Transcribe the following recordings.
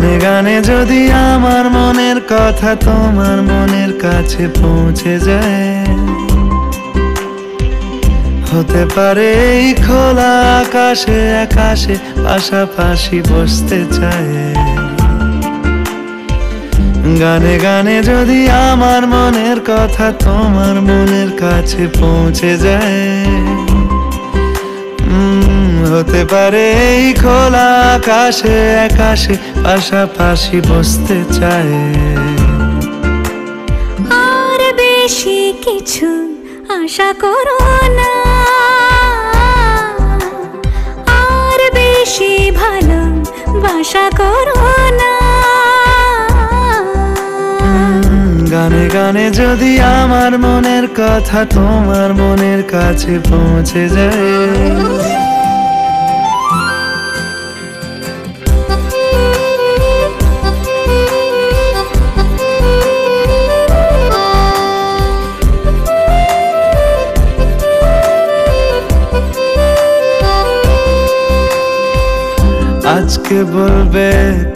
গানে গানে যদি আমার মনের কথা তোমার মনের কাছে পৌঁছে যায়, হতে পারে এই খোলা আকাশে আকাশে পাশাপাশি বসতে চায়। গানে গানে যদি আমার মনের কথা তোমার মনের কাছে পৌঁছে যায়, হতে পারে এই খোলা আকাশে আকাশে পাশাপাশি বসতে চায়। আর বেশি কিছু আশা করো না, আর বেশি ভালোবাসা করো না। গানে গানে যদি আমার মনের কথা তোমার মনের কাছে পৌঁছে যায়, আজকে বলবে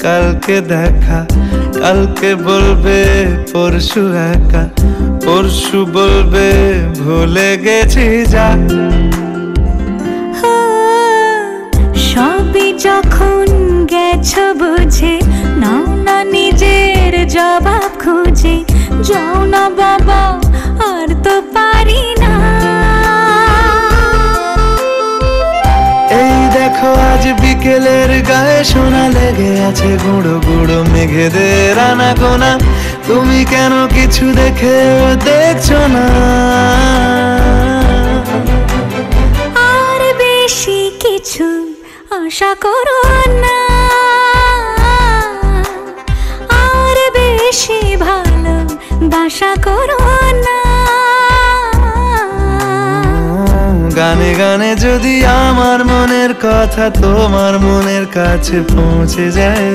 কালকে দেখা, কালকে বলবে পরশু একা, পরশু বলবে ভুলে গেছি যা। সবই যখন গেছো বুঝে, নাও না নিজের জবাব খুঁজে। যাও না বাবা, আর তো পারি না। এই দেখো আজ বিকেলের গায়ে সোনা লেগে আছে গুঁড়ো গুঁড়ো মেঘেদের আনাগোনা। তুমি কেন কিছু দেখেও দেখছো না? আর বেশি কিছু আশা করো না, আর বেশি ভালোবাসা করো না। গানে গানে যদি আমার মনের কথা তোমার মনের কাছে পৌঁছে যায়,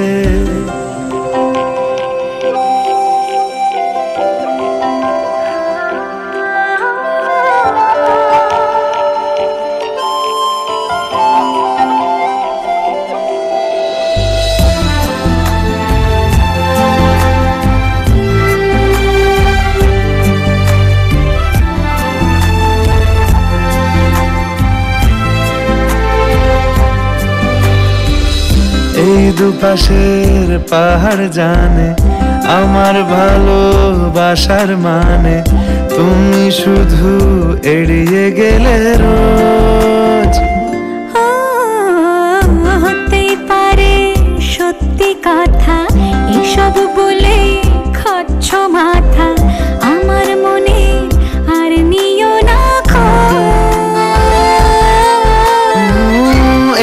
এই দুপাশের পাহাড় জানে আমার ভালোবাসার মানে। তুমি শুধু এড়িয়ে গেলে রোজ। হতেই পারে সত্যি কথা, এসব বলে খাচ্ছ মাথা। আমার মনে আর নিও না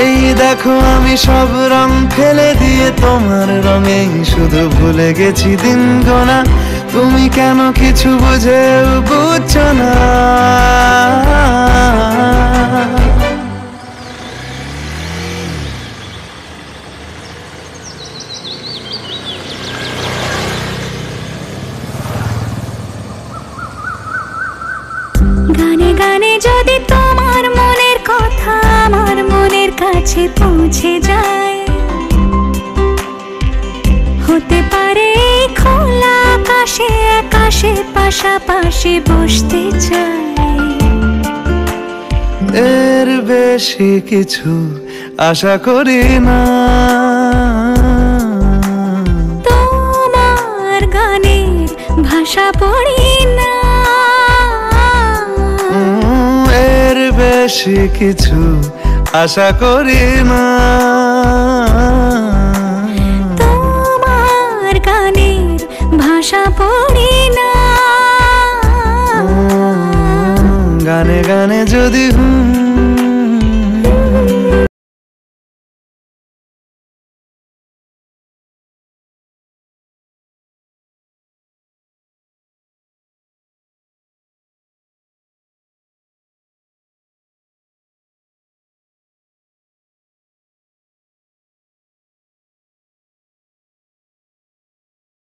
এই দেখো আমি সব রং ফেলে দিয়ে তোমার রঙেই শুধু ভুলে গেছি দিন গোনা। তুমি কেন কিছু বুঝেও বুঝছো না? গানে গানে যদি তোমার মনের কথা আমার মনের কাছে পৌঁছে যায়, হতে পারে খোলা আকাশে আকাশে পাশাপাশি বসতে চাই। এর বেশি কিছু আশা করি না, তোমার গানের ভাষা পড়ি না। এর বেশি কিছু আশা করি না, তোমার গানের ভাষা পড়ি না। গানে গানে যদি